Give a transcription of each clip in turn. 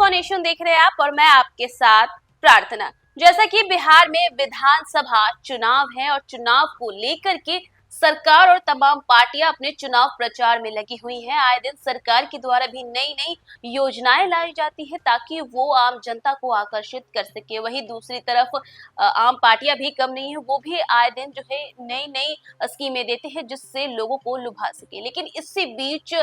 For nation देख रहे हैं आप और मैं आपके साथ प्रार्थना। जैसा कि बिहार में विधानसभा चुनाव है और चुनाव को लेकर के सरकार और तमाम पार्टियां अपने चुनाव प्रचार में लगी हुई हैं। आए दिन सरकार के द्वारा भी नई नई योजनाएं लाई जाती हैं ताकि वो आम जनता को आकर्षित कर सके। वहीं दूसरी तरफ आम पार्टियां भी कम नहीं है, वो भी आए दिन जो है नई नई स्कीमें देते हैं जिससे लोगों को लुभा सके। लेकिन इसी बीच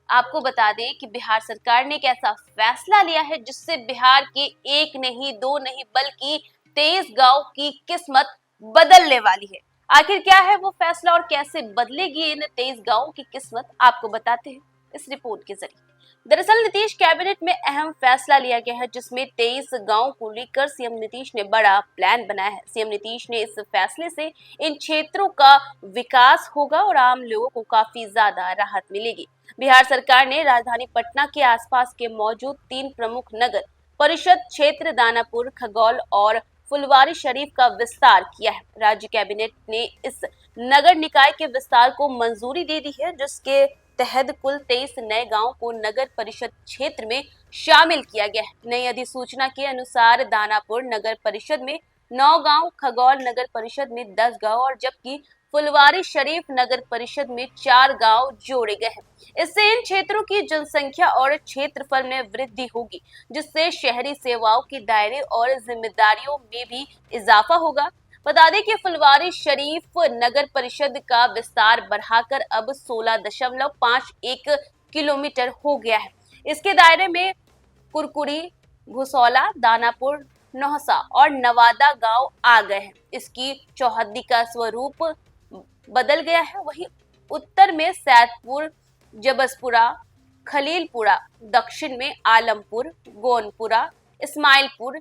आपको बता दें कि बिहार सरकार ने एक ऐसा फैसला लिया है जिससे बिहार के एक नहीं दो नहीं बल्कि 23 गांव की किस्मत बदलने वाली है। आखिर क्या है वो फैसला और कैसे बदलेगी इन 23 गांवों की किस्मत, आपको बताते हैं इस रिपोर्ट के जरिए। दरअसल नीतीश कैबिनेट में अहम फैसला लिया गया है जिसमें 23 गांव को लेकर सीएम नीतीश ने बड़ा प्लान बनाया है। सीएम नीतीश ने इस फैसले से इन क्षेत्रों का विकास होगा और आम लोगों को काफी ज्यादा राहत मिलेगी। बिहार सरकार ने राजधानी पटना के आसपास के मौजूद 3 प्रमुख नगर परिषद क्षेत्र दानापुर, खगौल और फुलवारीशरीफ का विस्तार किया है। राज्य कैबिनेट ने इस नगर निकाय के विस्तार को मंजूरी दे दी है जिसके तहत कुल 23 नए गांवों को नगर परिषद क्षेत्र में शामिल किया गया है। नई अधिसूचना के अनुसार दानापुर नगर परिषद में 9 गांव, खगौल नगर परिषद में 10 गांव और जबकि फुलवारीशरीफ नगर परिषद में 4 गांव जोड़े गए हैं। इससे इन क्षेत्रों की जनसंख्या और क्षेत्रफल में वृद्धि होगी जिससे शहरी सेवाओं के दायरे और जिम्मेदारियों में भी इजाफा होगा। बता दें कि फुलवारीशरीफ नगर परिषद का विस्तार बढ़ाकर अब 16.51 किलोमीटर हो गया है। इसके दायरे में कुरकुरी, भुसौला, दानापुर, नौहसा और नवादा गांव आ गए हैं। इसकी चौहद्दी का स्वरूप बदल गया है। वहीं उत्तर में सैदपुर, जबसपुरा, खलीलपुरा, दक्षिण में आलमपुर, गोनपुरा, इस्माइलपुर,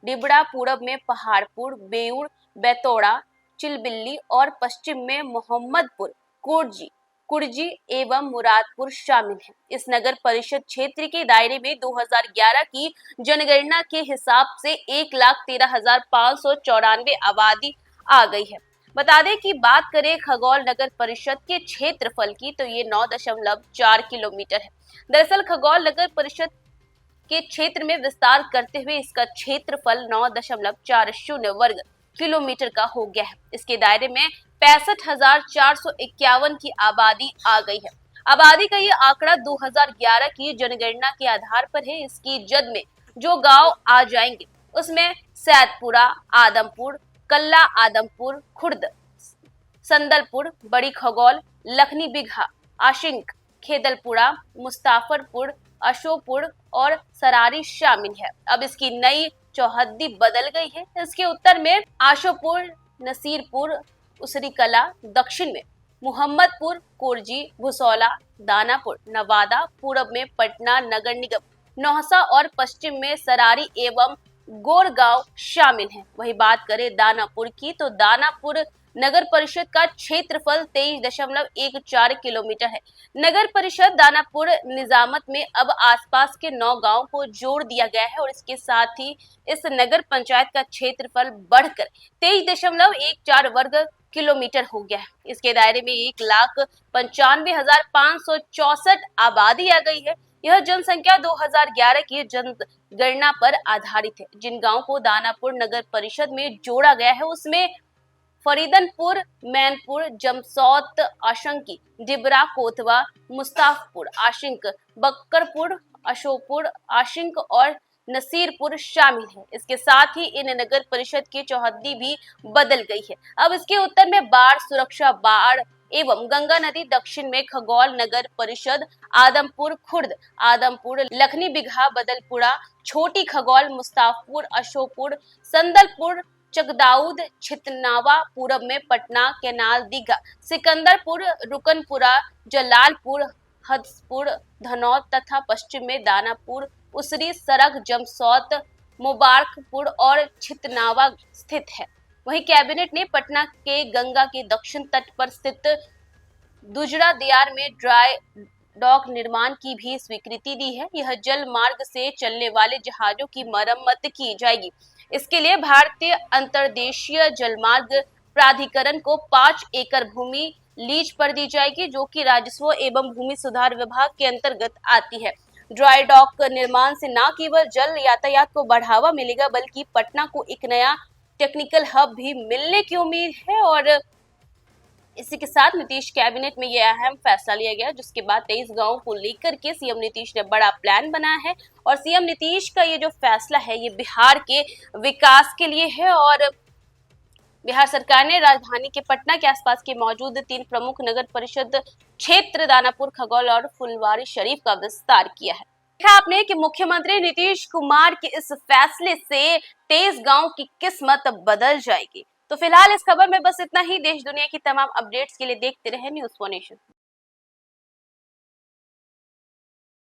डिबड़ा, पूरब में पहाड़पुर, बेउर, बेतौड़ा, चिलबिल्ली और पश्चिम में मोहम्मदपुर, कुर्जी एवं मुरादपुर शामिल है। इस नगर परिषद क्षेत्र के दायरे में 2011 की जनगणना के हिसाब से 1,13,594 आबादी आ गई है। बता दें कि बात करें खगौल नगर परिषद के क्षेत्रफल की तो ये 9.4 किलोमीटर है। दरअसल खगौल नगर परिषद के क्षेत्र में विस्तार करते हुए इसका क्षेत्रफल 9.40 वर्ग किलोमीटर का हो गया है। इसके दायरे में 65,451 की आबादी आ गई है। आबादी का ये आंकड़ा 2011 की जनगणना के आधार पर है। इसकी जद में जो गांव आ जाएंगे उसमें सैदपुरा, आदमपुर, कल्ला आदमपुर, खुर्द, संदलपुर, बड़ी खगौल, लखनी बिघा, आशिंक, खेदलपुरा, मुस्ताफरपुर, अशोकपुर और सरारी शामिल है। अब इसकी नई चौहद्दी बदल गई है। इसके उत्तर में आशोपुर, नसीरपुर, उसरी कला, दक्षिण में मोहम्मदपुर, कुर्जी, भुसौला, दानापुर, नवादा, पूरब में पटना नगर निगम, नौहसा और पश्चिम में सरारी एवं गोरगांव शामिल हैं। वही बात करें दानापुर की तो दानापुर नगर परिषद का क्षेत्रफल 23.14 किलोमीटर है। नगर परिषद दानापुर निजामत में अब आसपास के 9 गांवों को जोड़ दिया गया है और इसके साथ ही इस नगर पंचायत का क्षेत्रफल बढ़कर 23.14 वर्ग किलोमीटर हो गया है। इसके दायरे में 1,95,564 आबादी आ गई है। यह जनसंख्या 2011 की जनगणना पर आधारित है। जिन गांवों को दानापुर नगर परिषद में जोड़ा गया है उसमें फरीदनपुर, मैनपुर, जमसौत, आशंकी, डिबरा, कोतवा, मुस्ताफपुर, आशिंक, बक्करपुर, अशोकपुर, आशिंक और नसीरपुर शामिल है। इसके साथ ही इन नगर परिषद की चौहद्दी भी बदल गई है। अब इसके उत्तर में बाढ़ सुरक्षा बाढ़ एवं गंगा नदी, दक्षिण में खगौल नगर परिषद, आदमपुर, खुर्द, आदमपुर, लखनी बिघा, बदलपुरा, छोटी खगौल, मुस्ताफपुर, अशोकपुर, संदलपुर, चकदाऊद, छितनावा, पूरब में पटना, केनाल, दीघा, सिकंदरपुर, रुकनपुरा, जलालपुर, हदसपुर, धनौत तथा पश्चिम में दानापुर, उसरी, सरग, जमसौत, मुबारकपुर और छितनावा स्थित है। वहीं कैबिनेट ने पटना के गंगा के दक्षिण तट पर स्थित दुजरा दियार में ड्राई डॉक निर्माण की भी स्वीकृति दी है। यह जल मार्ग से चलने वाले जहाजों की मरम्मत की जाएगी। इसके लिए भारतीय अंतर्देशीय जलमार्ग प्राधिकरण को 5 एकड़ भूमि लीज पर दी जाएगी जो कि राजस्व एवं भूमि सुधार विभाग के अंतर्गत आती है। ड्राई डॉक निर्माण से न केवल जल यातायात को बढ़ावा मिलेगा बल्कि पटना को एक नया टेक्निकल हब भी मिलने की उम्मीद है। और इसी के साथ नीतीश कैबिनेट में यह अहम फैसला लिया गया, जिसके बाद 23 गांवों को लेकर के सीएम नीतीश ने बड़ा प्लान बनाया है। और सीएम नीतीश का ये जो फैसला है ये बिहार के विकास के लिए है। और बिहार सरकार ने राजधानी के पटना के आसपास के मौजूद 3 प्रमुख नगर परिषद क्षेत्र दानापुर, खगौल और फुलवारी शरीफ का विस्तार किया है। देखा आपने कि मुख्यमंत्री नीतीश कुमार के इस फैसले से 23 गांव की किस्मत बदल जाएगी। तो फिलहाल इस खबर में बस इतना ही। देश दुनिया की तमाम अपडेट्स के लिए देखते रहे न्यूज़ 4 नेशन।